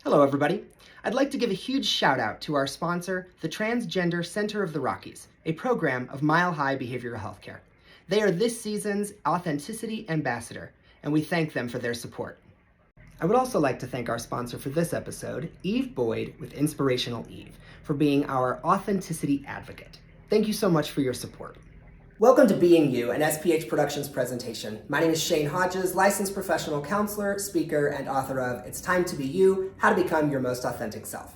Hello, everybody. I'd like to give a huge shout out to our sponsor, the Transgender Center of the Rockies, a program of Mile High Behavioral Healthcare. They are this season's Authenticity Ambassador, and we thank them for their support. I would also like to thank our sponsor for this episode, Eve Boyd with Inspirational Eve, for being our authenticity advocate. Thank you so much for your support. Welcome to Being You, an SPH Productions presentation. My name is Shane Hodges, licensed professional counselor, speaker, and author of It's Time to Be You, How to Become Your Most Authentic Self.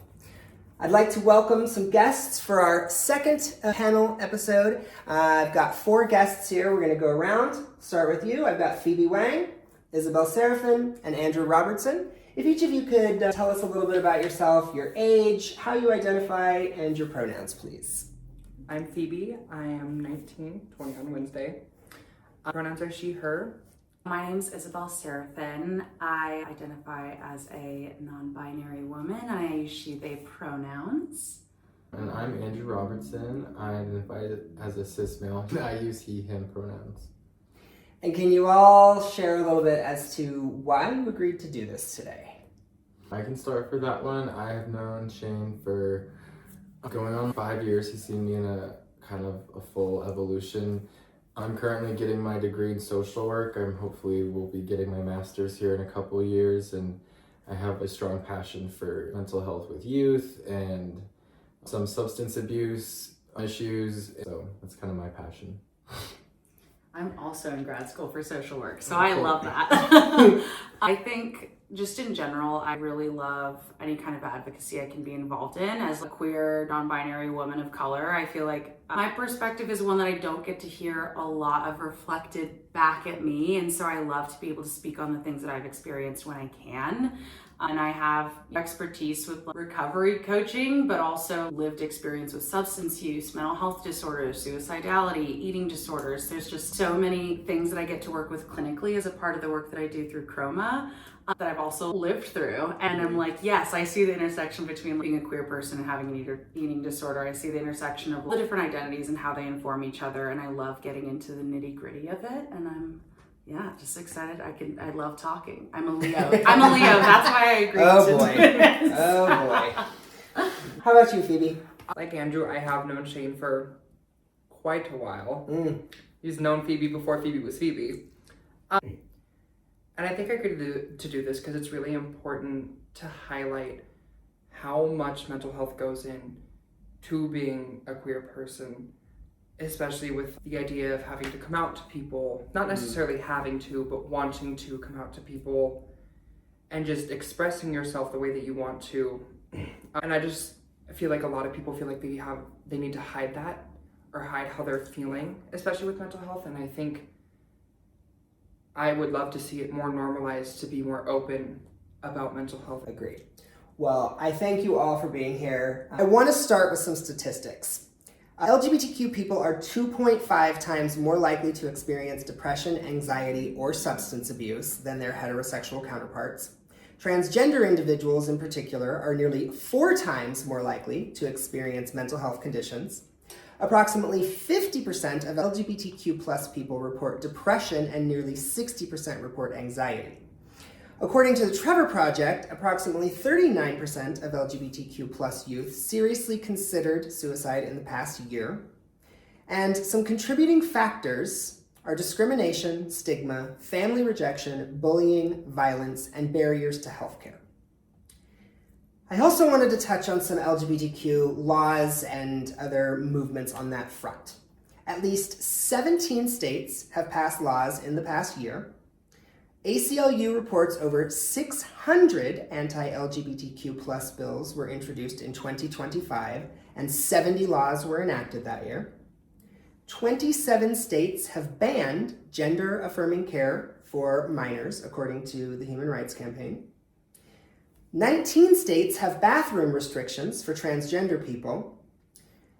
I'd like to welcome some guests for our second panel episode. I've got 4 guests here. We're going to go around. Start with you. I've got Phoebe Weng, Isabel Serafin, and Andrew Robertson. If each of you could tell us a little bit about yourself, your age, how you identify, and your pronouns, please. I'm Phoebe. I am 19, 20 on Wednesday. Pronouns are she, her. My name's Isabel Serafin. I identify as a non-binary woman. I use she, they pronouns. And I'm Andrew Robertson. I identify as a cis male. I use he, him pronouns. And can you all share a little bit as to why you agreed to do this today? I can start for that one. I have known Shane for going on 5 years. He's seen me in a kind of a full evolution. I'm currently getting my degree in social work. I'm hopefully will be getting my master's here in a couple of years, and I have a strong passion for mental health with youth and some substance abuse issues. So that's kind of my passion. I'm also in grad school for social work, so I love that. I think just in general, I really love any kind of advocacy I can be involved in. As a queer, non-binary woman of color, I feel like my perspective is one that I don't get to hear a lot of reflected back at me. And so I love to be able to speak on the things that I've experienced when I can. And I have expertise with recovery coaching, but also lived experience with substance use, mental health disorders, suicidality, eating disorders. There's just so many things that I get to work with clinically as a part of the work that I do through Chroma that I've also lived through. And I'm like, yes, I see the intersection between being a queer person and having an eating disorder. I see the intersection of the different identities and how they inform each other. And I love getting into the nitty gritty of it. And I'm just excited. I love talking. I'm a Leo. That's why I agreed to do this. Oh boy. How about you, Phoebe? Like Andrew, I have known Shane for quite a while. He's known Phoebe before Phoebe was Phoebe. And I think I agreed to do this because it's really important to highlight how much mental health goes in to being a queer person, especially with the idea of having to come out to people, not necessarily having to, but wanting to come out to people and just expressing yourself the way that you want to. And I just feel like a lot of people feel like they need to hide that or hide how they're feeling, especially with mental health. And I think I would love to see it more normalized, to be more open about mental health. Agreed. Well, I thank you all for being here. I want to start with some statistics. LGBTQ people are 2.5 times more likely to experience depression, anxiety, or substance abuse than their heterosexual counterparts. Transgender individuals in particular are nearly 4 times more likely to experience mental health conditions. Approximately 50% of LGBTQ plus people report depression and nearly 60% report anxiety. According to the Trevor Project, approximately 39% of LGBTQ plus youth seriously considered suicide in the past year. And some contributing factors are discrimination, stigma, family rejection, bullying, violence, and barriers to healthcare. I also wanted to touch on some LGBTQ laws and other movements on that front. At least 17 states have passed laws in the past year. ACLU reports over 600 anti-LGBTQ plus bills were introduced in 2025, and 70 laws were enacted that year. 27 states have banned gender-affirming care for minors, according to the Human Rights Campaign. 19 states have bathroom restrictions for transgender people,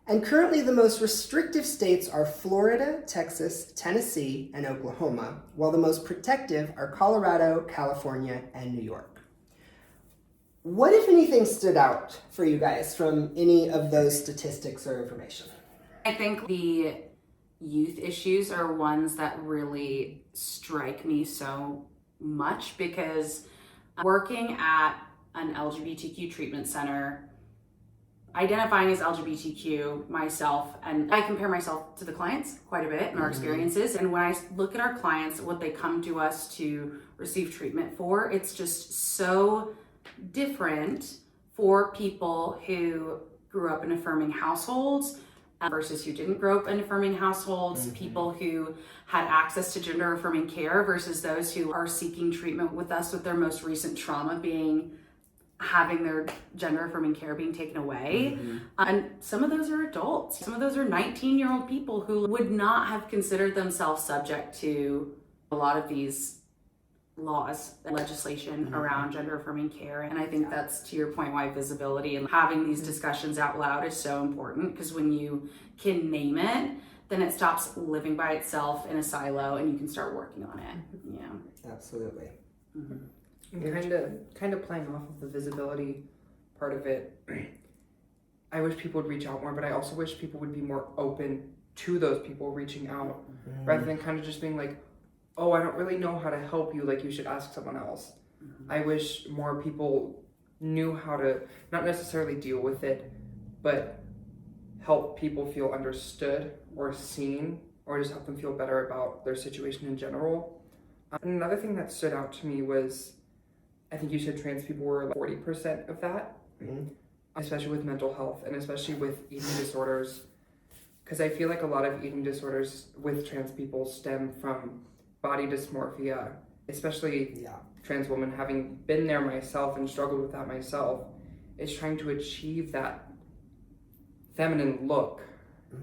and currently the most restrictive states are Florida, Texas, Tennessee, and Oklahoma, while the most protective are Colorado, California, and New York. What, if anything, stood out for you guys from any of those statistics or information? I think the youth issues are ones that really strike me so much, because working at an LGBTQ treatment center, identifying as LGBTQ myself, and I compare myself to the clients quite a bit in our experiences. And when I look at our clients, what they come to us to receive treatment for, it's just so different for people who grew up in affirming households versus who didn't grow up in affirming households, people who had access to gender affirming care versus those who are seeking treatment with us with their most recent trauma being having their gender affirming care being taken away. And some of those are adults. Some of those are 19-year-old people who would not have considered themselves subject to a lot of these laws and legislation around gender affirming care. And I think that's, to your point, why visibility and having these discussions out loud is so important, because when you can name it, then it stops living by itself in a silo and you can start working on it. Yeah. Absolutely. And kind of playing off of the visibility part of it, I wish people would reach out more, but I also wish people would be more open to those people reaching out, rather than kind of just being like, oh, I don't really know how to help you, like you should ask someone else. I wish more people knew how to not necessarily deal with it, but help people feel understood or seen, or just help them feel better about their situation in general. And another thing that stood out to me was, I think you said trans people were like 40% of that, especially with mental health and especially with eating disorders. Because I feel like a lot of eating disorders with trans people stem from body dysmorphia, especially trans women. Having been there myself and struggled with that myself, is trying to achieve that feminine look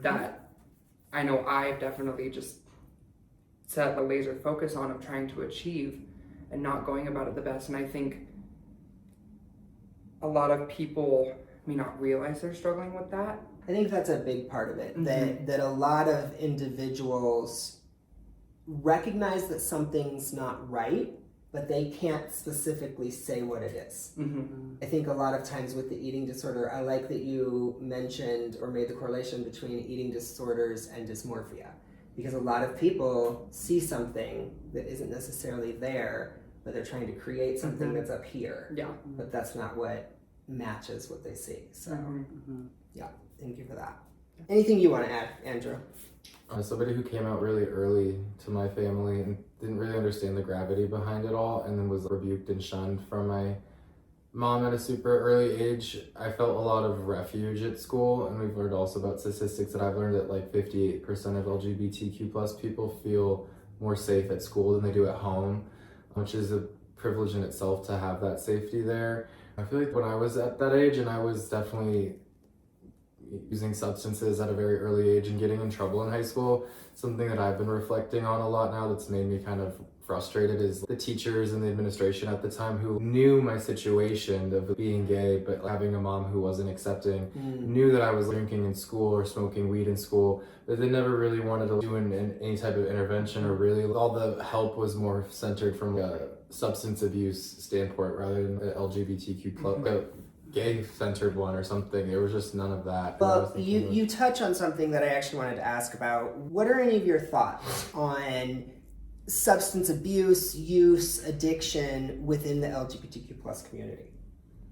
that I know I've definitely just set a laser focus on of trying to achieve, and not going about it the best. And I think a lot of people may not realize they're struggling with that. I think that's a big part of it, that a lot of individuals recognize that something's not right, but they can't specifically say what it is. I think a lot of times with the eating disorder, I like that you mentioned or made the correlation between eating disorders and dysmorphia, because a lot of people see something that isn't necessarily there, but they're trying to create something that's up here. But that's not what matches what they see. So yeah, thank you for that. Anything you want to add, Andrew? Somebody who came out really early to my family and didn't really understand the gravity behind it all, and then was rebuked and shunned from my mom at a super early age. I felt a lot of refuge at school, and we've learned also about statistics that I've learned that like 58% of LGBTQ plus people feel more safe at school than they do at home, which is a privilege in itself to have that safety there. I feel like when I was at that age, and I was definitely using substances at a very early age and getting in trouble in high school, something that I've been reflecting on a lot now that's made me kind of frustrated is the teachers and the administration at the time who knew my situation of being gay, but having a mom who wasn't accepting, knew that I was drinking in school or smoking weed in school, but they never really wanted to do any type of intervention, or really all the help was more centered from a substance abuse standpoint rather than the LGBTQ plus. Gay-centered one or something. There was just none of that. Well, you touch on something that I actually wanted to ask about. What are any of your thoughts on substance abuse, use, addiction within the LGBTQ plus community?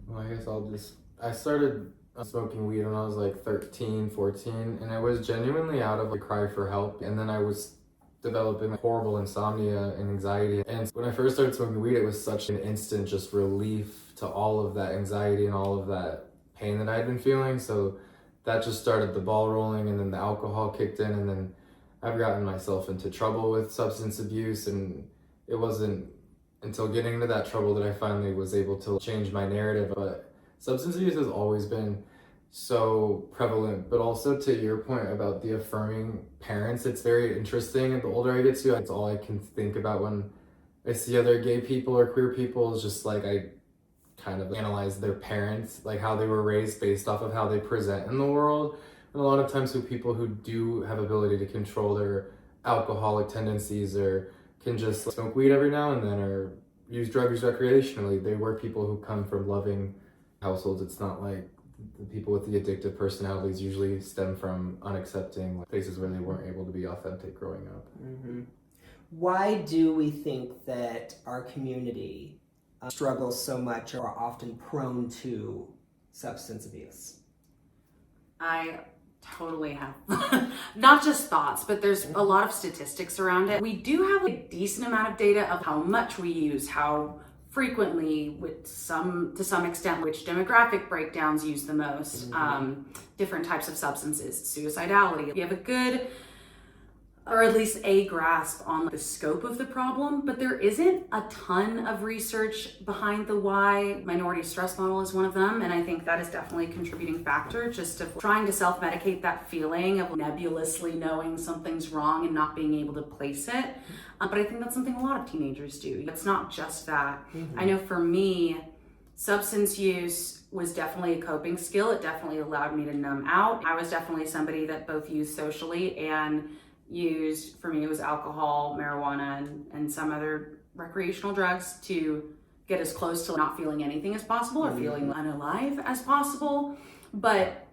Well, I guess I started smoking weed when I was like 13, 14, and I was genuinely out of a cry for help, and then I was developing horrible insomnia and anxiety. And when I first started smoking weed, it was such an instant just relief to all of that anxiety and all of that pain that I'd been feeling. So that just started the ball rolling, and then the alcohol kicked in, and then I've gotten myself into trouble with substance abuse, and it wasn't until getting into that trouble that I finally was able to change my narrative. But substance abuse has always been so prevalent, but also to your point about the affirming parents, it's very interesting. And the older I get to, it's all I can think about when I see other gay people or queer people, is just like I kind of analyze their parents, like how they were raised based off of how they present in the world. And a lot of times with people who do have ability to control their alcoholic tendencies, or can just smoke weed every now and then, or use drugs recreationally, they were people who come from loving households. It's not like the people with the addictive personalities usually stem from unaccepting places where they weren't able to be authentic growing up. Why do we think that our community struggles so much or are often prone to substance abuse? I totally have not just thoughts, but there's a lot of statistics around it. We do have a decent amount of data of how much we use, how frequently, to some extent, which demographic breakdowns use the most, different types of substances, suicidality. We have a good, or at least a grasp on the scope of the problem, but there isn't a ton of research behind the why. Minority stress model is one of them, and I think that is definitely a contributing factor, just of trying to self-medicate that feeling of nebulously knowing something's wrong and not being able to place it. But I think that's something a lot of teenagers do. It's not just that. I know for me, substance use was definitely a coping skill. It definitely allowed me to numb out. I was definitely somebody that both used socially and used, for me, it was alcohol, marijuana, and some other recreational drugs to get as close to not feeling anything as possible or feeling unalive as possible. But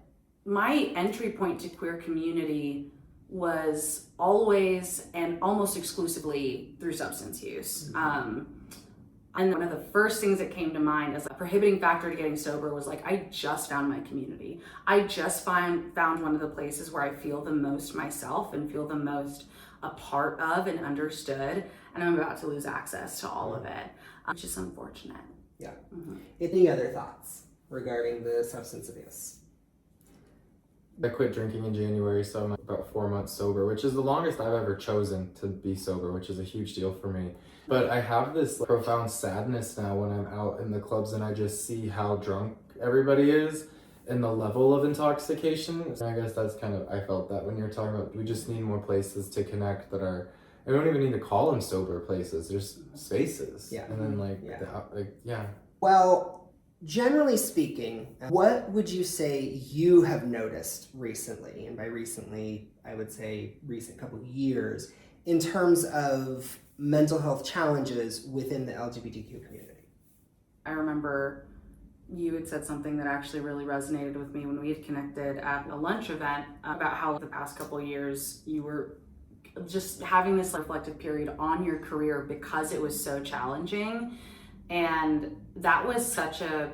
my entry point to queer community was always and almost exclusively through substance use. And one of the first things that came to mind as a prohibiting factor to getting sober was like, I just found my community. I just found one of the places where I feel the most myself and feel the most a part of and understood. And I'm about to lose access to all of it, which is unfortunate. Yeah. Any other thoughts regarding the substance abuse? I quit drinking in January, so I'm about 4 months sober, which is the longest I've ever chosen to be sober, which is a huge deal for me. But I have this profound sadness now when I'm out in the clubs and I just see how drunk everybody is and the level of intoxication. And I guess that's kind of, I felt that when you're talking about, we just need more places to connect that are, I don't even need to call them sober places, there's spaces. Yeah. And then Well, generally speaking, what would you say you have noticed recently, and by recently, I would say recent couple of years, in terms of mental health challenges within the LGBTQ community? I remember you had said something that actually really resonated with me when we had connected at a lunch event about how the past couple of years you were just having this reflective period on your career because it was so challenging. And that was such a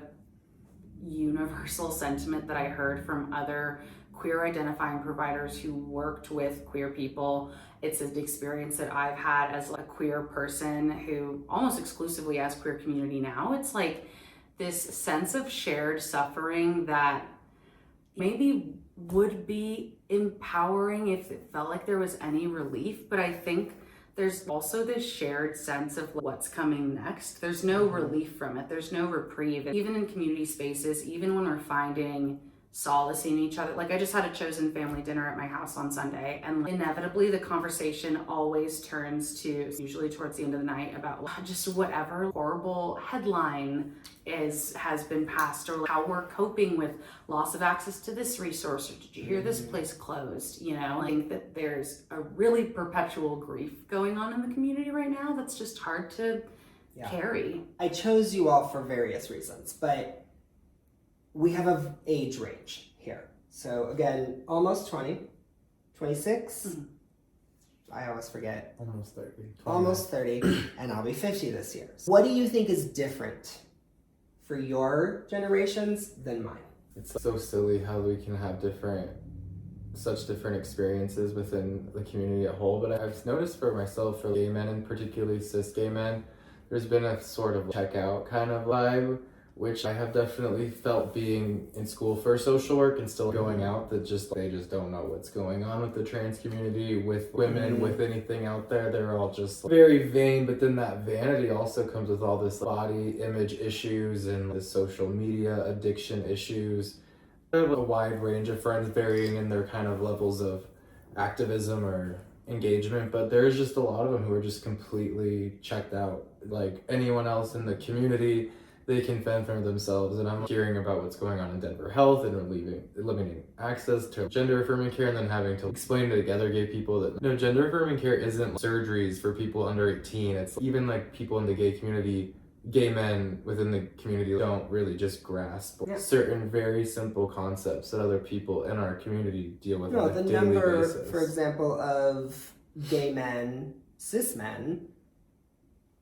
universal sentiment that I heard from other queer identifying providers who worked with queer people. It's an experience that I've had as a queer person who almost exclusively has queer community now. It's like this sense of shared suffering that maybe would be empowering if it felt like there was any relief, but I think there's also this shared sense of what's coming next. There's no relief from it. There's no reprieve. Even in community spaces, even when we're finding solace in each other. Like I just had a chosen family dinner at my house on Sunday, and inevitably the conversation always turns to, usually towards the end of the night, about just whatever horrible headline has been passed, or how we're coping with loss of access to this resource, or did you hear this place closed? You know, I think that there's a really perpetual grief going on in the community right now that's just hard to carry. I chose you all for various reasons, but we have an age range here. So again, almost 20, 26. I always forget. Almost 30. Almost 30, and I'll be 50 this year. What do you think is different for your generations than mine? It's so silly how we can have such different experiences within the community at whole, but I've noticed for myself, for gay men and particularly cis gay men, there's been a sort of checkout kind of vibe, which I have definitely felt being in school for social work and still going out, that they just don't know what's going on with the trans community, with women, with anything out there. They're all just very vain, but then that vanity also comes with all this body image issues and the social media addiction issues. I have a wide range of friends varying in their kind of levels of activism or engagement, but there's just a lot of them who are just completely checked out. Like anyone else in the community, they can fend for themselves, and I'm hearing about what's going on in Denver Health and limiting access to gender affirming care, and then having to explain to other gay people that no, gender affirming care isn't surgeries for people under 18. It's even like people in the gay community, gay men within the community don't really just grasp certain very simple concepts that other people in our community deal with on a daily basis. For example, of gay men cis men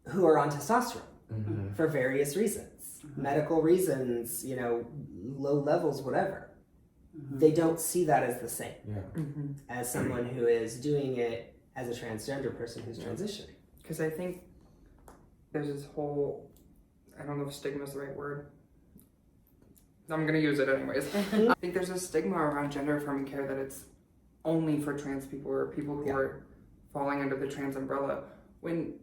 who are on testosterone for various reasons, medical reasons, you know, low levels, whatever. They don't see that as the same as someone who is doing it as a transgender person who's transitioning. Because I think there's this whole, I don't know if stigma is the right word. I'm going to use it anyways. I think there's a stigma around gender affirming care that it's only for trans people or people who are falling under the trans umbrella, when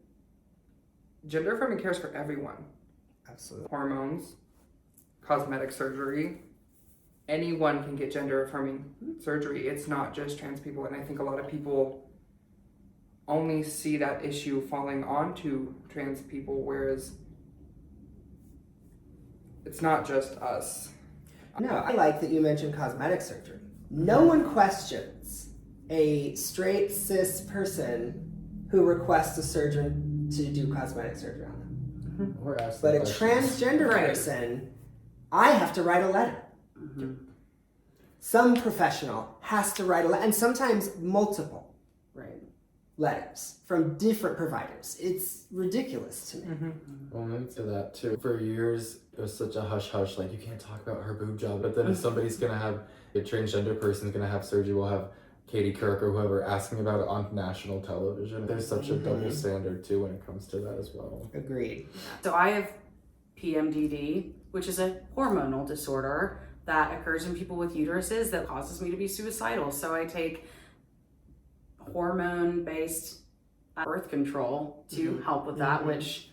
gender affirming care is for everyone. Absolutely. Hormones, cosmetic surgery, anyone can get gender affirming surgery. It's not just trans people, and I think a lot of people only see that issue falling onto trans people, whereas it's not just us. No, I like that you mentioned cosmetic surgery. No one questions a straight cis person who requests a surgeon to do cosmetic surgery on them. But a transgender person, I have to write a letter. Some professional has to write a letter, and sometimes multiple letters from different providers. It's ridiculous to me. Well, into that too. For years, it was such a hush-hush, like, you can't talk about her boob job. But then if somebody's gonna have, a transgender person's gonna have surgery, we'll have Katie Couric or whoever asking about it on national television. There's such a double standard too when it comes to that as well. Agreed. So I have PMDD, which is a hormonal disorder that occurs in people with uteruses that causes me to be suicidal. So I take hormone-based birth control to help with that, which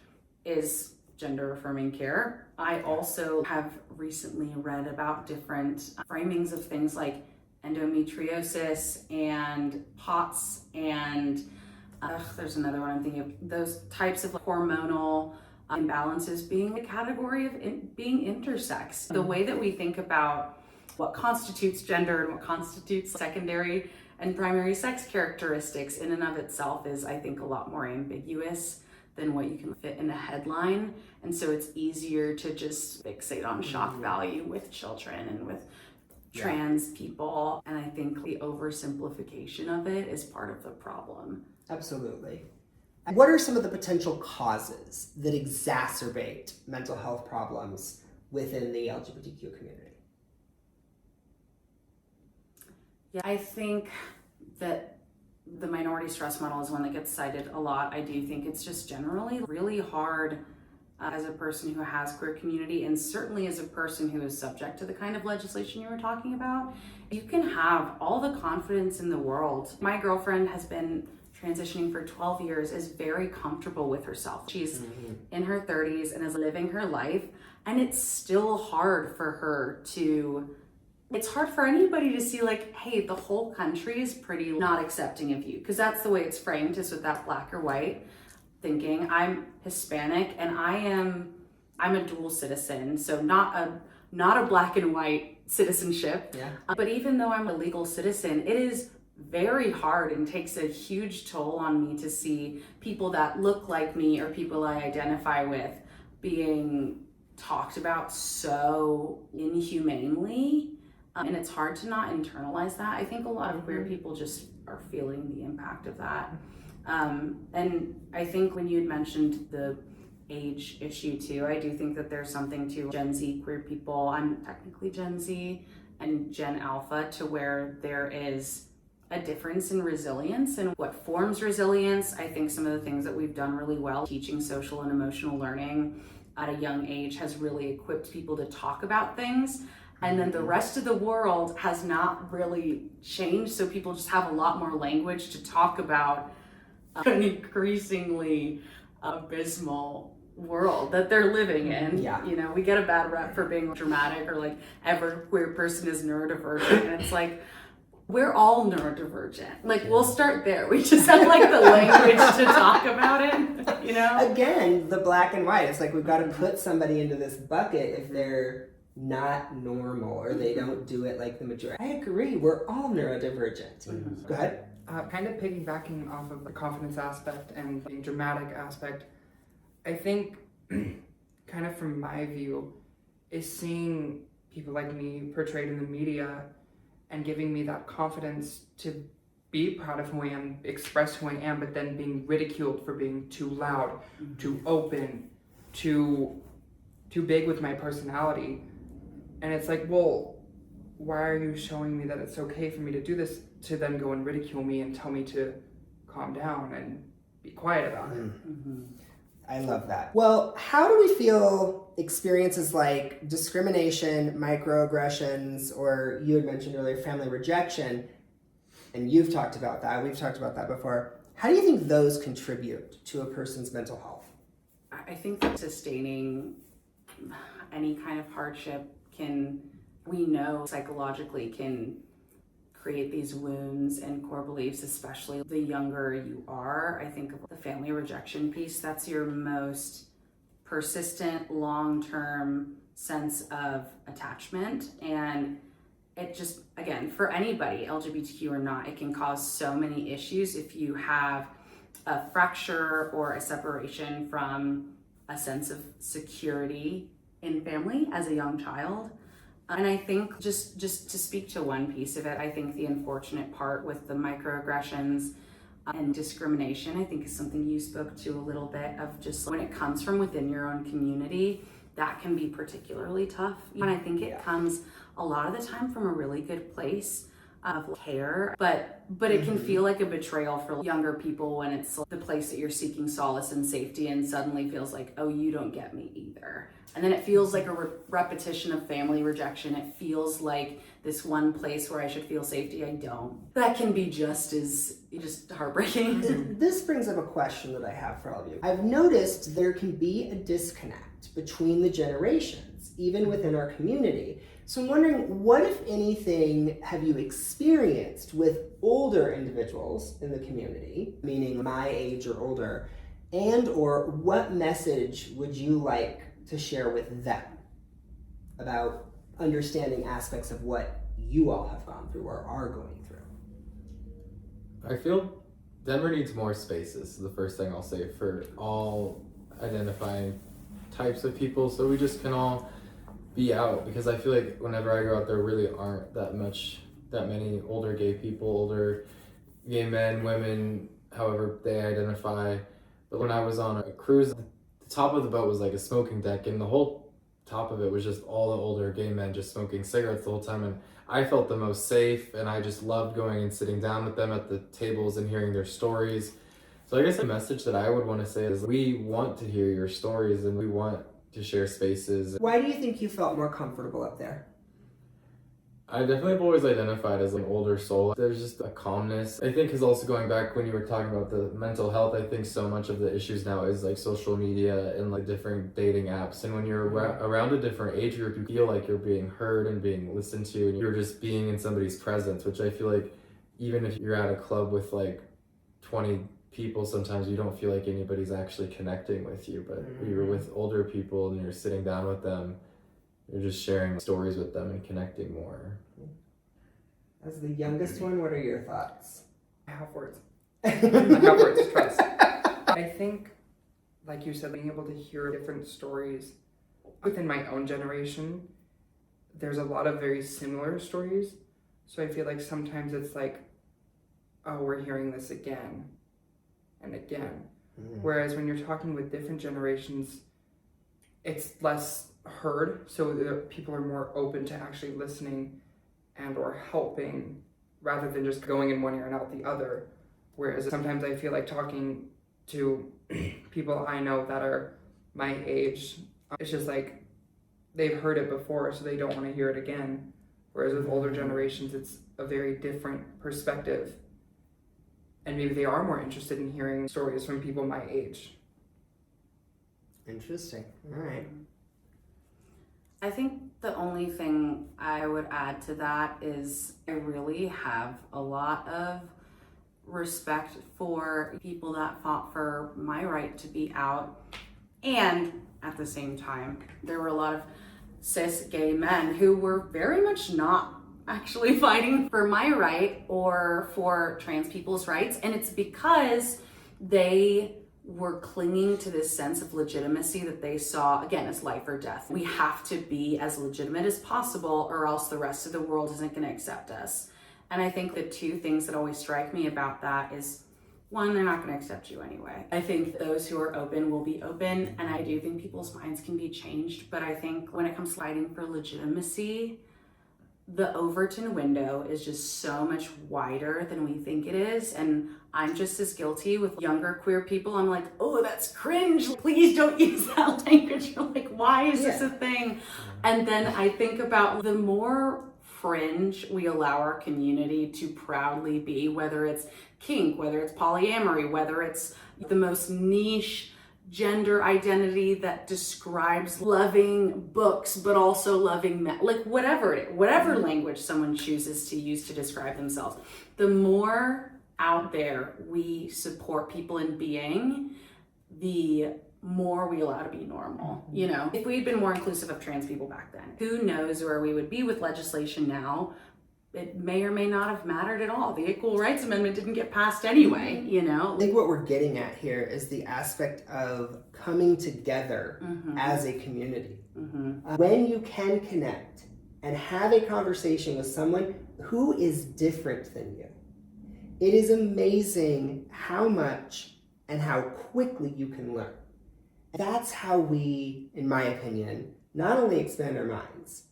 is gender affirming care. I also have recently read about different framings of things like endometriosis and POTS and there's another one I'm thinking of, those types of hormonal imbalances being a category of being intersex. The way that we think about what constitutes gender and what constitutes secondary and primary sex characteristics in and of itself is, I think, a lot more ambiguous than what you can fit in a headline. And so it's easier to just fixate on shock value with children and with trans people. And I think the oversimplification of it is part of the problem. Absolutely. What are some of the potential causes that exacerbate mental health problems within the LGBTQ community? Yeah, I think that the minority stress model is one that gets cited a lot. I do think it's just generally really hard as a person who has queer community, and certainly as a person who is subject to the kind of legislation you were talking about. You can have all the confidence in the world. My girlfriend has been transitioning for 12 years, is very comfortable with herself. She's in her 30s and is living her life, and it's still hard for her to, it's hard for anybody to see like, hey, the whole country is pretty not accepting of you, because that's the way it's framed, is with that black or white thinking. I'm Hispanic and I'm a dual citizen, so not a black and white citizenship. But even though I'm a legal citizen, it is very hard and takes a huge toll on me to see people that look like me or people I identify with being talked about so inhumanely. And it's hard to not internalize that. I think a lot of queer people just are feeling the impact of that. And I think when you had mentioned the age issue too, I do think that there's something to Gen Z queer people. I'm technically Gen Z and Gen Alpha, to where there is a difference in resilience and what forms resilience. I think some of the things that we've done really well, teaching social and emotional learning at a young age, has really equipped people to talk about things. And then the rest of the world has not really changed, so people just have a lot more language to talk about an increasingly abysmal world that they're living in. You know, we get a bad rep for being dramatic, or like every queer person is neurodivergent, and it's like, we're all neurodivergent. Like, we'll start there. We just have like the language to talk about it, you know? Again, the black and white. It's like we've got to put somebody into this bucket if they're not normal or they don't do it like the majority. I agree. We're all neurodivergent. Go ahead. Kind of piggybacking off of the confidence aspect and the dramatic aspect, I think, kind of from my view, is seeing people like me portrayed in the media and giving me that confidence to be proud of who I am, express who I am, but then being ridiculed for being too loud, too open, too big with my personality. And it's like, well, why are you showing me that it's okay for me to do this, to then go and ridicule me and tell me to calm down and be quiet about it? I love that. Well, how do we feel experiences like discrimination, microaggressions, or you had mentioned earlier family rejection, and you've talked about that, we've talked about that before. How do you think those contribute to a person's mental health? I think that sustaining any kind of hardship we know psychologically can create these wounds and core beliefs, especially the younger you are. I think of the family rejection piece, that's your most persistent, long-term sense of attachment. And it just, again, for anybody, LGBTQ or not, it can cause so many issues if you have a fracture or a separation from a sense of security in family as a young child. And I think just to speak to one piece of it, I think the unfortunate part with the microaggressions and discrimination, I think is something you spoke to a little bit of, just when it comes from within your own community, that can be particularly tough. And I think it comes a lot of the time from a really good place of care, but it can feel like a betrayal for younger people when it's the place that you're seeking solace and safety, and suddenly feels like, oh, you don't get me either. And then it feels like a repetition of family rejection. It feels like this one place where I should feel safety, I don't. That can be just heartbreaking. This brings up a question that I have for all of you. I've noticed there can be a disconnect between the generations, even within our community. So I'm wondering, what, if anything, have you experienced with older individuals in the community, meaning my age or older, and or what message would you like to share with them about understanding aspects of what you all have gone through or are going through? I feel Denver needs more spaces, is the first thing I'll say, for all identifying types of people, so we just can all be out, because I feel like whenever I go out, there really aren't that many older gay people, older gay men, women, however they identify. But when I was on a cruise, the top of the boat was like a smoking deck, and the whole top of it was just all the older gay men just smoking cigarettes the whole time, and I felt the most safe, and I just loved going and sitting down with them at the tables and hearing their stories. So I guess the message that I would want to say is, we want to hear your stories, and we want to share spaces. Why do you think you felt more comfortable up there? I definitely have always identified as an older soul. There's just a calmness. I think, because also going back when you were talking about the mental health, I think so much of the issues now is like social media and like different dating apps. And when you're around a different age group, you feel like you're being heard and being listened to, and you're just being in somebody's presence, which I feel like even if you're at a club with like 20 people, sometimes you don't feel like anybody's actually connecting with you. But you're with older people and you're sitting down with them, you're just sharing stories with them and connecting more. As the youngest one, what are your thoughts? I have words. I have words, trust. I think, like you said, being able to hear different stories within my own generation, there's a lot of very similar stories. So I feel like sometimes it's like, oh, we're hearing this again and again. Whereas when you're talking with different generations, it's less heard, so the people are more open to actually listening and or helping, rather than just going in one ear and out the other. Whereas sometimes I feel like talking to people I know that are my age, it's just like they've heard it before, so they don't want to hear it again. Whereas with older generations, it's a very different perspective. And maybe they are more interested in hearing stories from people my age. Interesting. All right. I think the only thing I would add to that is I really have a lot of respect for people that fought for my right to be out. And at the same time, there were a lot of cis gay men who were very much not actually fighting for my right or for trans people's rights. And it's because they were clinging to this sense of legitimacy that they saw, again, as life or death. We have to be as legitimate as possible, or else the rest of the world isn't going to accept us. And I think the two things that always strike me about that is, one, they're not going to accept you anyway. I think those who are open will be open, and I do think people's minds can be changed. But I think when it comes to fighting for legitimacy, the Overton window is just so much wider than we think it is. And I'm just as guilty with younger queer people. I'm like, oh, that's cringe. Please don't use that language. You're like, why is this a thing? And then I think about the more fringe we allow our community to proudly be, whether it's kink, whether it's polyamory, whether it's the most niche gender identity that describes loving books but also loving men, like whatever language someone chooses to use to describe themselves, the more out there we support people in being, the more we allow to be normal. You know, if we'd been more inclusive of trans people back then, who knows where we would be with legislation now. It may or may not have mattered at all. The Equal Rights Amendment didn't get passed anyway, you know? I think what we're getting at here is the aspect of coming together as a community. When you can connect and have a conversation with someone who is different than you, it is amazing how much and how quickly you can learn. That's how we, in my opinion, not only expand our minds,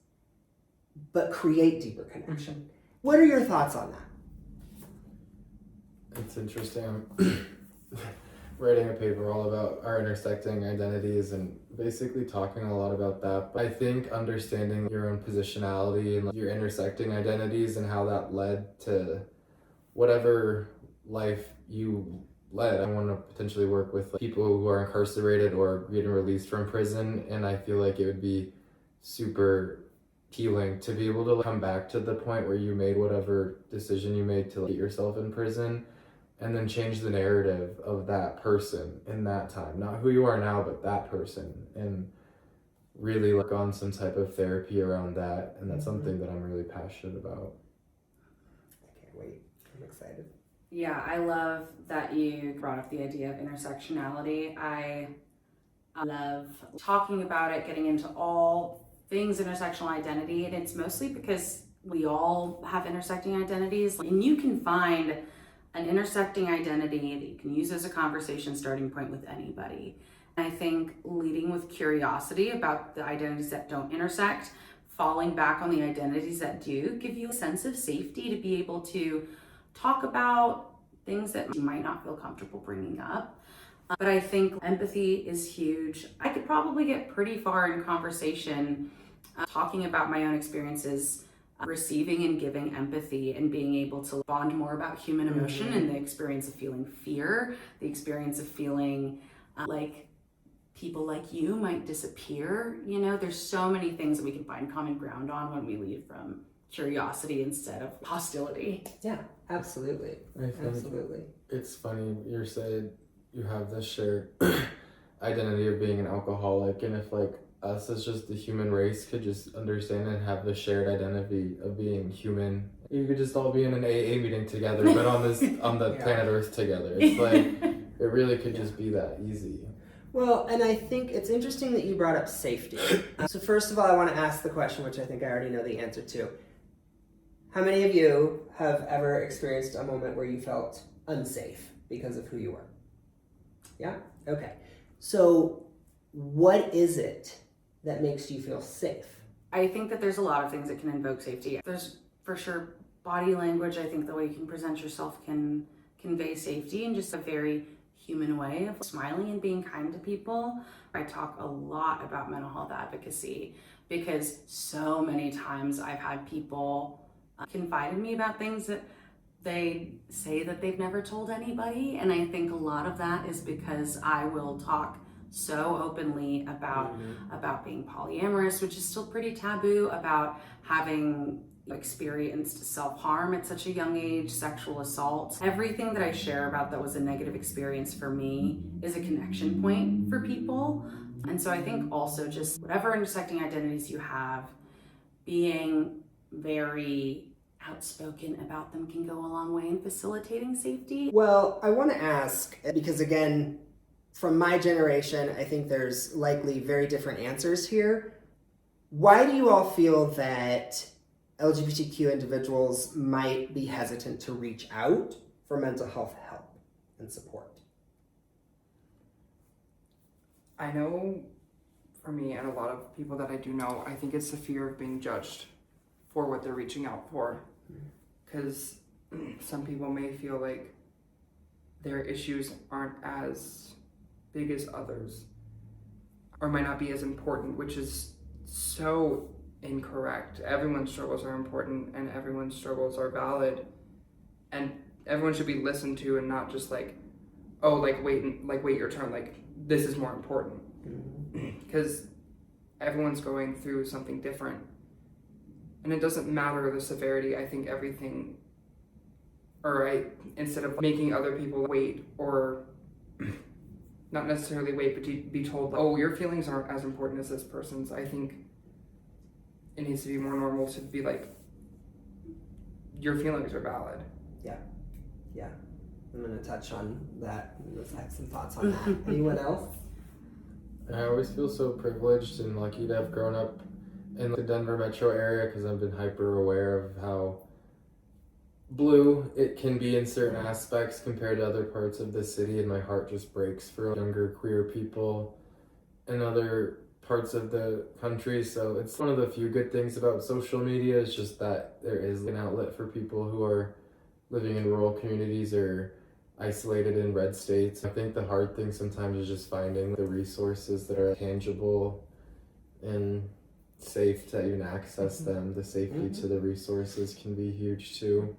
but create deeper connection. What are your thoughts on that? It's interesting. I'm writing a paper all about our intersecting identities and basically talking a lot about that. But I think understanding your own positionality and your intersecting identities and how that led to whatever life you led. I want to potentially work with people who are incarcerated or getting released from prison, and I feel like it would be super healing to be able to come back to the point where you made whatever decision you made to get yourself in prison and then change the narrative of that person in that time, not who you are now, but that person, and really look on some type of therapy around that. And that's something that I'm really passionate about. I can't wait. I'm excited. Yeah, I love that you brought up the idea of intersectionality. I love talking about it, getting into all things intersectional identity, and it's mostly because we all have intersecting identities, and you can find an intersecting identity that you can use as a conversation starting point with anybody. And I think leading with curiosity about the identities that don't intersect, falling back on the identities that do, give you a sense of safety to be able to talk about things that you might not feel comfortable bringing up. But I think empathy is huge. I could probably get pretty far in conversation talking about my own experiences, receiving and giving empathy, and being able to bond more about human emotion and the experience of feeling fear, the experience of feeling like people like you might disappear. You know, there's so many things that we can find common ground on when we lead from curiosity instead of hostility. Yeah, absolutely. I think Absolutely. it's funny you're saying you have this shared identity of being an alcoholic, and if like us as just the human race could just understand and have the shared identity of being human, you could just all be in an AA meeting together, but on the planet Earth together. It's like it really could just be that easy. Well, and I think it's interesting that you brought up safety. So first of all, I want to ask the question, which I think I already know the answer to. How many of you have ever experienced a moment where you felt unsafe because of who you were? Yeah? Okay. So what is it that makes you feel safe? I think that there's a lot of things that can invoke safety. There's for sure body language. I think the way you can present yourself can convey safety in just a very human way of smiling and being kind to people. I talk a lot about mental health advocacy because so many times I've had people confide in me about things that they say that they've never told anybody. And I think a lot of that is because I will talk so openly about being polyamorous, which is still pretty taboo, about having experienced self-harm at such a young age, sexual assault. Everything that I share about that was a negative experience for me is a connection point for people. And so I think also just whatever intersecting identities you have, being very outspoken about them can go a long way in facilitating safety. Well, I want to ask, because again, from my generation, I think there's likely very different answers here. Why do you all feel that LGBTQ individuals might be hesitant to reach out for mental health help and support? I know for me and a lot of people that I do know, I think it's the fear of being judged for what they're reaching out for. Because some people may feel like their issues aren't as big as others or might not be as important, which is so incorrect. Everyone's struggles are important and everyone's struggles are valid, and everyone should be listened to and not just like, oh, wait your turn, like this is more important. Because everyone's going through something different, and it doesn't matter the severity. I think everything, instead of making other people wait, or not necessarily wait, but to be told, oh, your feelings aren't as important as this person's, I think it needs to be more normal to be like, your feelings are valid. Yeah. I'm going to touch on that. Let's have some thoughts on that. Anyone else? I always feel so privileged and lucky to have grown up in the Denver metro area, because I've been hyper aware of how blue it can be in certain aspects compared to other parts of the city, and my heart just breaks for younger queer people in other parts of the country. So it's one of the few good things about social media, is just that there is an outlet for people who are living in rural communities or isolated in red states. I think the hard thing sometimes is just finding the resources that are tangible and safe to even access them. The safety to the resources can be huge too.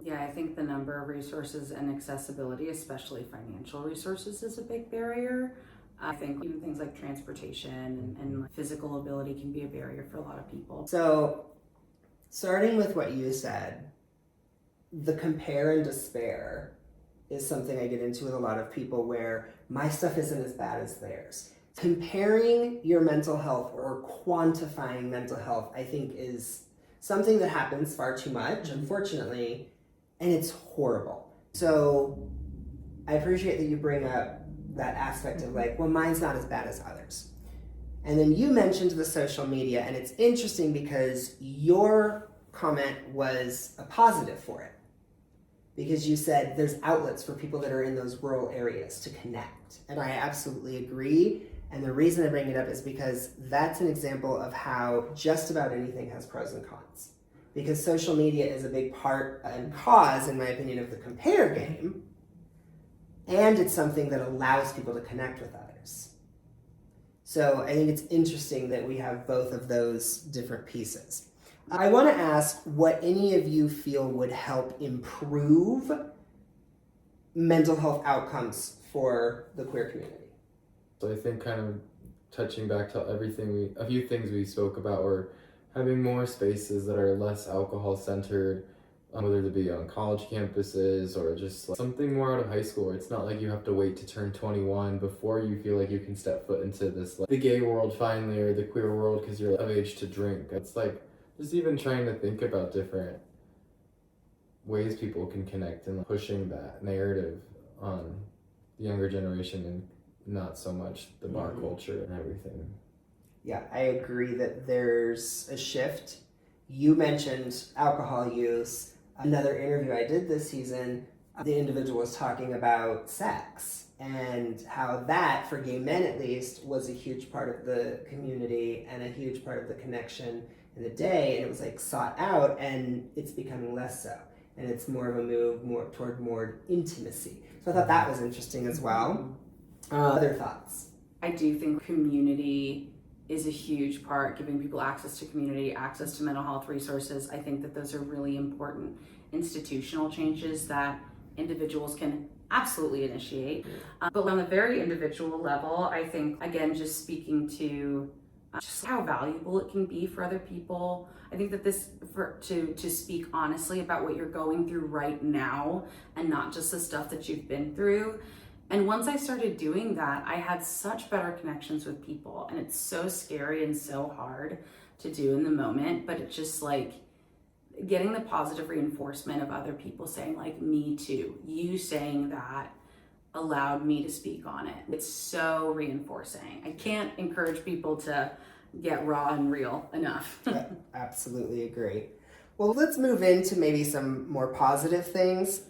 Yeah, I think the number of resources and accessibility, especially financial resources, is a big barrier. I think even things like transportation and physical ability can be a barrier for a lot of people. So, starting with what you said, the compare and despair is something I get into with a lot of people, where my stuff isn't as bad as theirs. Comparing your mental health or quantifying mental health, I think, is something that happens far too much, unfortunately, and it's horrible. So I appreciate that you bring up that aspect of like, well, mine's not as bad as others. And then you mentioned the social media, and it's interesting because your comment was a positive for it. Because you said there's outlets for people that are in those rural areas to connect. And I absolutely agree. And the reason I bring it up is because that's an example of how just about anything has pros and cons. Because social media is a big part and cause, in my opinion, of the compare game. And it's something that allows people to connect with others. So I think it's interesting that we have both of those different pieces. I want to ask what any of you feel would help improve mental health outcomes for the queer community. So I think kind of touching back to a few things we spoke about, were having more spaces that are less alcohol centered, whether it be on college campuses or just like something more out of high school, where it's not like you have to wait to turn 21 before you feel like you can step foot into this, like, the gay world finally, or the queer world, because you're of age to drink. It's like just even trying to think about different ways people can connect and pushing that narrative on the younger generation, and not so much the bar culture and everything. Yeah, I agree that there's a shift. You mentioned alcohol use. Another interview I did this season, the individual was talking about sex and how that, for gay men at least, was a huge part of the community and a huge part of the connection in the day, and it was like sought out, and it's becoming less so. And it's more of a move toward more intimacy. So I thought that was interesting as well. Other thoughts? I do think community is a huge part, giving people access to community, access to mental health resources. I think that those are really important institutional changes that individuals can absolutely initiate. But on a very individual level, I think, again, just speaking to just how valuable it can be for other people. I think that to speak honestly about what you're going through right now, and not just the stuff that you've been through. And once I started doing that, I had such better connections with people, and it's so scary and so hard to do in the moment, but it's just like getting the positive reinforcement of other people saying like, me too, you saying that allowed me to speak on it. It's so reinforcing. I can't encourage people to get raw and real enough. I absolutely agree. Well, let's move into maybe some more positive things.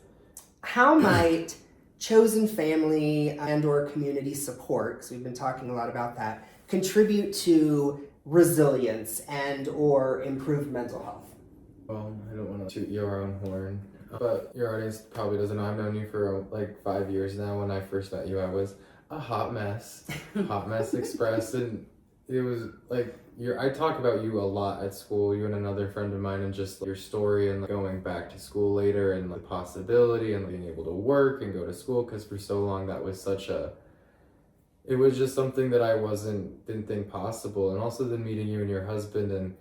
How might chosen family and or community support, because we've been talking a lot about that, contribute to resilience and or improved mental health? Well, I don't want to toot your own horn, but your audience probably doesn't know. I've known you for like 5 years now. When I first met you, I was a hot mess express, and it was like I talk about you a lot at school, you and another friend of mine, and just your story and going back to school later and the possibility and being able to work and go to school, because for so long that was it was just something that I didn't think possible. And also then meeting you and your husband and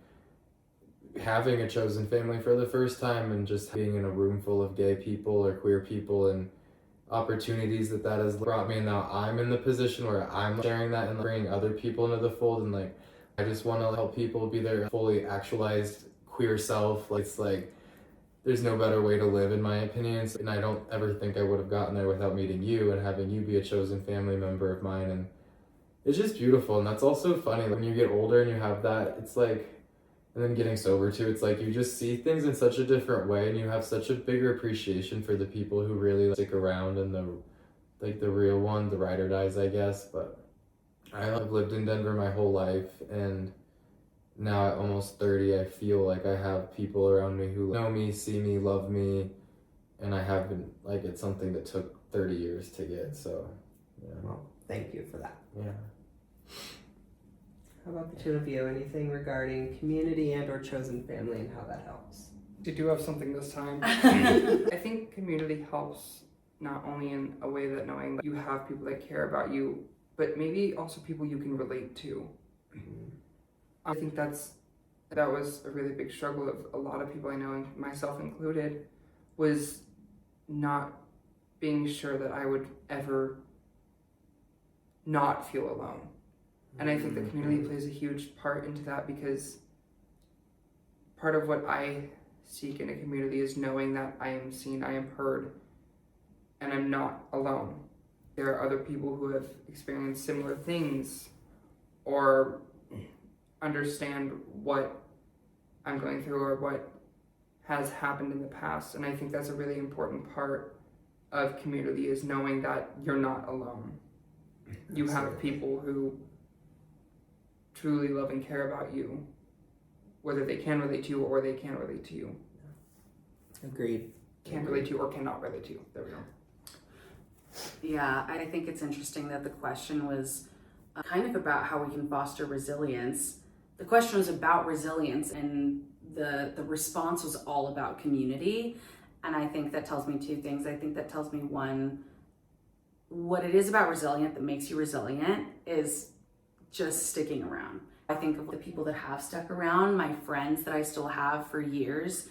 having a chosen family for the first time, and just being in a room full of gay people or queer people, and opportunities that has brought me. And now I'm in the position where I'm sharing that and bringing other people into the fold, and like I just want to help people be their fully actualized queer self. It's like there's no better way to live, in my opinion, and I don't ever think I would have gotten there without meeting you and having you be a chosen family member of mine. And it's just beautiful. And that's also funny, when you get older and you have that, it's like, and then getting sober too, it's like you just see things in such a different way, and you have such a bigger appreciation for the people who really stick around, and the real one, the ride or dies, I guess. But I've lived in Denver my whole life, and now at almost 30, I feel like I have people around me who know me, see me, love me, and I have been, like, it's something that took 30 years to get, so, yeah. Well, thank you for that. Yeah. How about the two of you? Anything regarding community and or chosen family and how that helps? You do have something this time. I think community helps not only in a way that knowing that you have people that care about you, but maybe also people you can relate to. Mm-hmm. I think that was a really big struggle of a lot of people I know, and myself included, was not being sure that I would ever not feel alone. And I think the community plays a huge part into that, because part of what I seek in a community is knowing that I am seen, I am heard, and I'm not alone. There are other people who have experienced similar things or understand what I'm going through or what has happened in the past. And I think that's a really important part of community, is knowing that you're not alone. You have people who truly love and care about you, whether they can relate to you or they can't relate to you. Agreed. Can't relate to you or cannot relate to you. There we go. Yeah, I think it's interesting that the question was kind of about how we can foster resilience. The question was about resilience, and the response was all about community. And I think that tells me two things. I think that tells me, one, what it is about resilient that makes you resilient is just sticking around. I think of the people that have stuck around, my friends that I still have for years.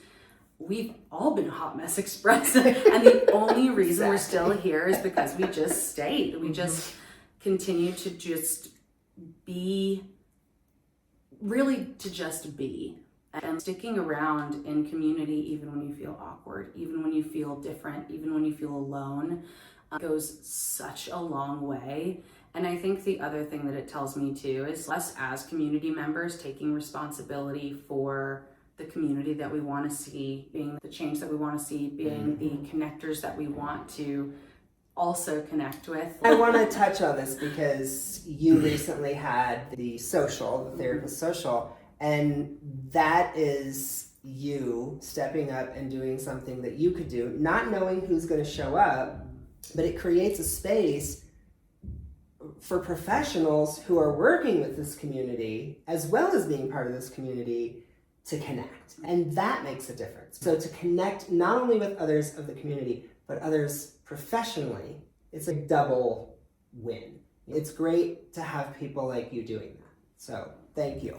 We've all been hot mess express, and the only reason we're still here is because we just stayed. We just continue to just be, really to just be. And sticking around in community, even when you feel awkward, even when you feel different, even when you feel alone, goes such a long way. And I think the other thing that it tells me too is us as community members taking responsibility for the community that we want to see, being the change that we want to see, being the connectors that we want to also connect with. I want to touch on this because you recently had the therapist social, and that is you stepping up and doing something that you could do, not knowing who's going to show up, but it creates a space for professionals who are working with this community, as well as being part of this community, to connect. And that makes a difference. So to connect not only with others of the community, but others professionally, it's a double win. It's great to have people like you doing that. So thank you.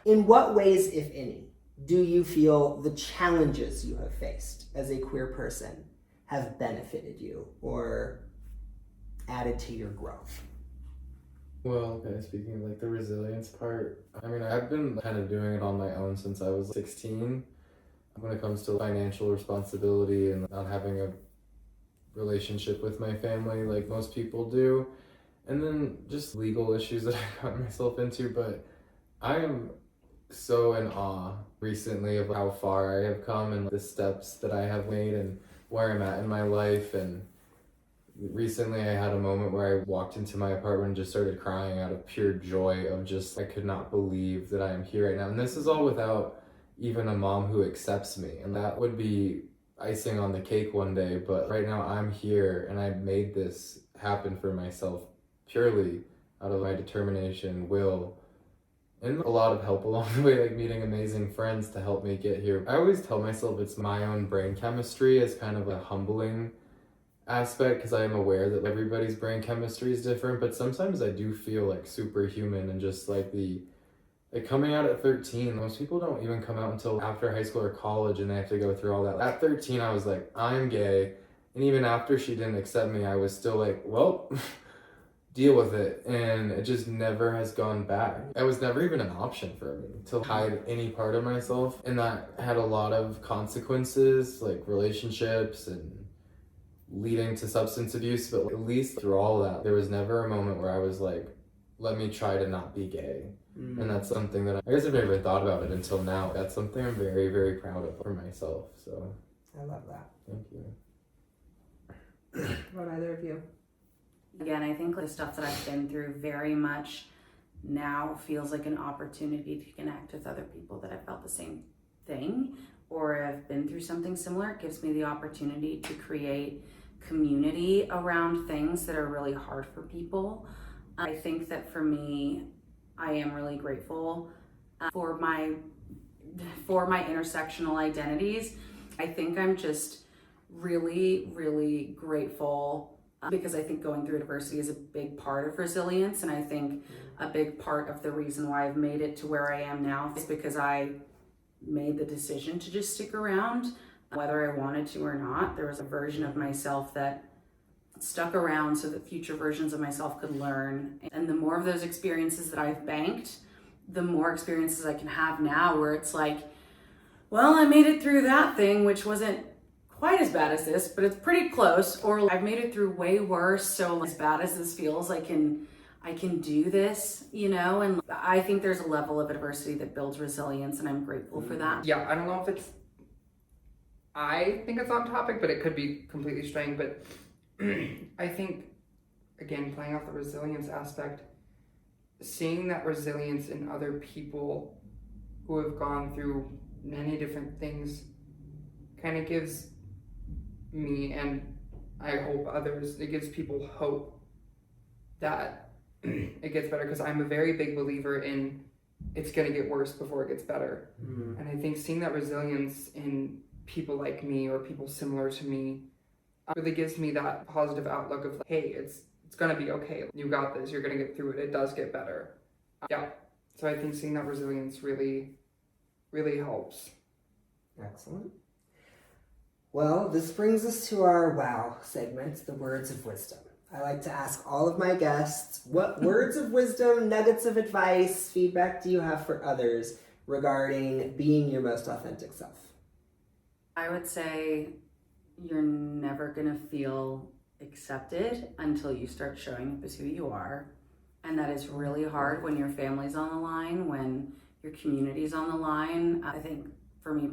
In what ways, if any, do you feel the challenges you have faced as a queer person have benefited you or added to your growth? Well, okay, speaking of like the resilience part, I mean, I've been kind of doing it on my own since I was 16. When it comes to financial responsibility and not having a relationship with my family like most people do, and then just legal issues that I got myself into, but I am so in awe recently of how far I have come and the steps that I have made and where I'm at in my life. And recently I had a moment where I walked into my apartment and just started crying out of pure joy of just, I could not believe that I am here right now. And this is all without even a mom who accepts me. And that would be icing on the cake one day. But right now I'm here and I made this happen for myself purely out of my determination, will, and a lot of help along the way, like meeting amazing friends to help me get here. I always tell myself it's my own brain chemistry as kind of a humbling aspect, because I am aware that everybody's brain chemistry is different, but sometimes I do feel like superhuman and just like coming out at 13, most people don't even come out until after high school or college and they have to go through all that. At 13, I was like, I'm gay. And even after she didn't accept me, I was still like, well, deal with it. And it just never has gone back. It was never even an option for me to hide any part of myself. And that had a lot of consequences, like relationships and leading to substance abuse. But at least through all that, there was never a moment where I was like, let me try to not be gay. And that's something that I guess I've never thought about it until now. That's something I'm very, very proud of for myself. So I love that. thank you. What about either of you? Again, I think the stuff that I've been through very much now feels like an opportunity to connect with other people that have felt the same thing or have been through something similar. It gives me the opportunity to create community around things that are really hard for people. I think that for me, I am really grateful for my intersectional identities. I think I'm just really, really grateful because I think going through adversity is a big part of resilience. And I think a big part of the reason why I've made it to where I am now is because I made the decision to just stick around, whether I wanted to or not. There was a version of myself that stuck around so that future versions of myself could learn. And the more of those experiences that I've banked, the more experiences I can have now where it's like, well, I made it through that thing, which wasn't quite as bad as this, but it's pretty close, or I've made it through way worse, so as bad as this feels, I can do this, you know? And I think there's a level of adversity that builds resilience, and I'm grateful for that. Yeah, I don't know if I think it's on topic, but it could be completely straying. But I think, again, playing off the resilience aspect, seeing that resilience in other people who have gone through many different things kind of gives me, and I hope others, it gives people hope that it gets better, because I'm a very big believer in it's going to get worse before it gets better. And I think seeing that resilience in people like me or people similar to me really gives me that positive outlook of like, hey, it's going to be okay. You got this. You're going to get through it. It does get better. Yeah. So I think seeing that resilience really, really helps. Excellent. Well, this brings us to our wow segment, the words of wisdom. I like to ask all of my guests, what words of wisdom, nuggets of advice, feedback do you have for others regarding being your most authentic self? I would say you're never gonna feel accepted until you start showing up as who you are. And that is really hard when your family's on the line, when your community's on the line. I think for me,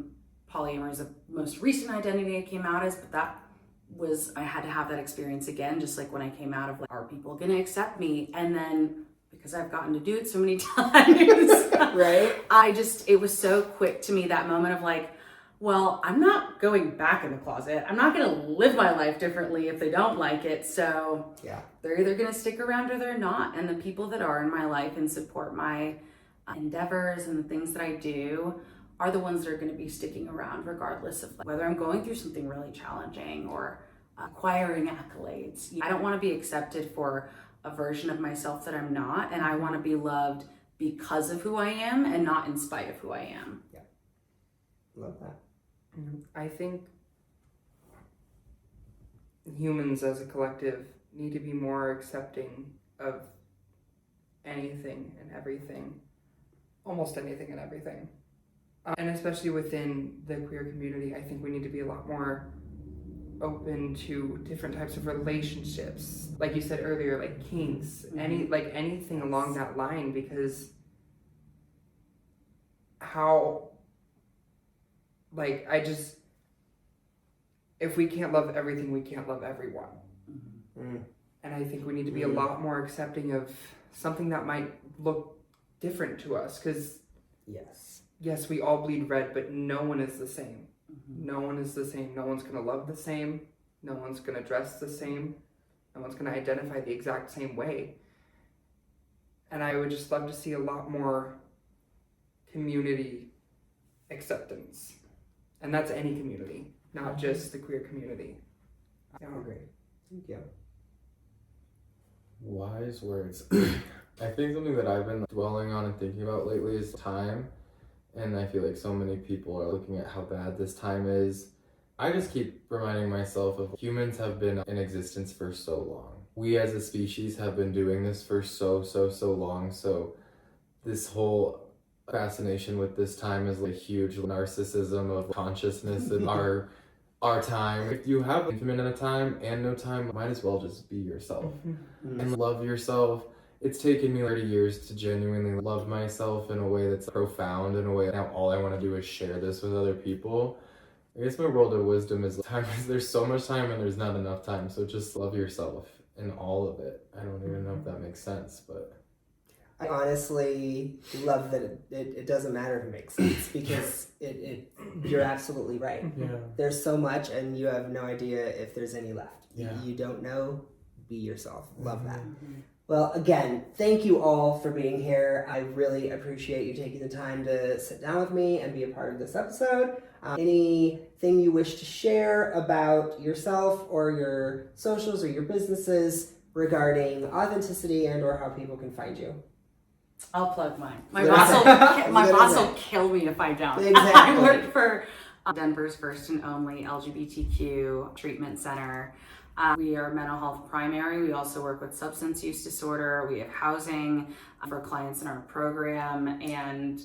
polyamory is the most recent identity I came out as, but that was, I had to have that experience again, just like when I came out of like, are people gonna accept me? And then because I've gotten to do it so many times, right? It was so quick to me, that moment of like, well, I'm not going back in the closet. I'm not gonna live my life differently if they don't like it. So yeah, they're either gonna stick around or they're not. And the people that are in my life and support my endeavors and the things that I do are the ones that are going to be sticking around regardless of whether I'm going through something really challenging or acquiring accolades. I don't want to be accepted for a version of myself that I'm not, and I want to be loved because of who I am and not in spite of who I am. Yeah, love that. I think humans as a collective need to be more accepting of anything and everything, almost anything and everything. And especially within the queer community, I think we need to be a lot more open to different types of relationships. Like you said earlier, like kinks, anything along that line, because how, like, if we can't love everything, we can't love everyone. Mm. And I think we need to be a lot more accepting of something that might look different to us, because yes, we all bleed red, but no one is the same. No one is the same. No one's going to love the same. No one's going to dress the same. No one's going to identify the exact same way. And I would just love to see a lot more community acceptance. And that's any community, not just the queer community. I agree. Thank you. Wise words. I think something that I've been dwelling on and thinking about lately is time. And I feel like so many people are looking at how bad this time is. I just keep reminding myself of humans have been in existence for so long. We as a species have been doing this for so long. So this whole fascination with this time is like a huge narcissism of consciousness in our time. If you have infinite amount of time and no time, might as well just be yourself and love yourself. It's taken me 30 years to genuinely love myself in a way that's profound, in a way that now all I want to do is share this with other people. I guess my world of wisdom is there's so much time and there's not enough time, so just love yourself in all of it. I don't even know if that makes sense, but... I honestly love that it doesn't matter if it makes sense, because you're absolutely right. Yeah. There's so much and you have no idea if there's any left. Yeah. You don't know, be yourself. Love that. Well, again, thank you all for being here. I really appreciate you taking the time to sit down with me and be a part of this episode. Anything you wish to share about yourself or your socials or your businesses regarding authenticity and or how people can find you? I'll plug mine. My Good boss answer. will kill me if I don't. Exactly. I work for Denver's first and only LGBTQ treatment center. We are mental health primary. We also work with substance use disorder. We have housing for clients in our program. And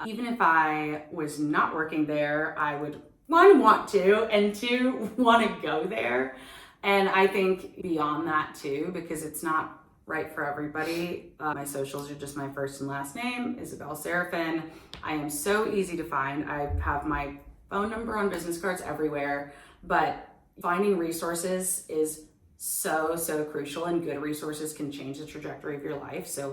even if I was not working there, I would want to, and two, want to go there. And I think beyond that too, because it's not right for everybody. My socials are just my first and last name, Isabel Serafin. I am so easy to find. I have my phone number on business cards everywhere, but finding resources is so crucial, and good resources can change the trajectory of your life. So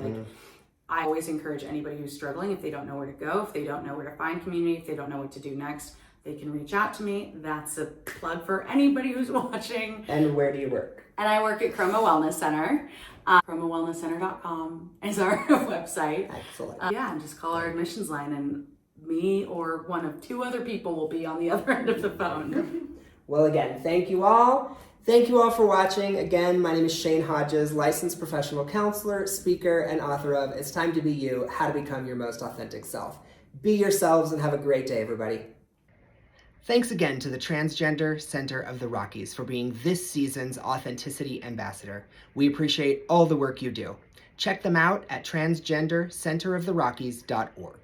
I always encourage anybody who's struggling, if they don't know where to go, if they don't know where to find community, if they don't know what to do next, they can reach out to me. That's a plug for anybody who's watching. And where do you work? And I work at Chroma Wellness Center. ChromaWellnessCenter.com is our website. Excellent. And just call our admissions line, and me or one of two other people will be on the other end of the phone. Well, again, thank you all. Thank you all for watching. Again, my name is Shane Hodges, licensed professional counselor, speaker, and author of It's Time to Be You, How to Become Your Most Authentic Self. Be yourselves and have a great day, everybody. Thanks again to the Transgender Center of the Rockies for being this season's Authenticity Ambassador. We appreciate all the work you do. Check them out at transgendercenteroftherockies.org.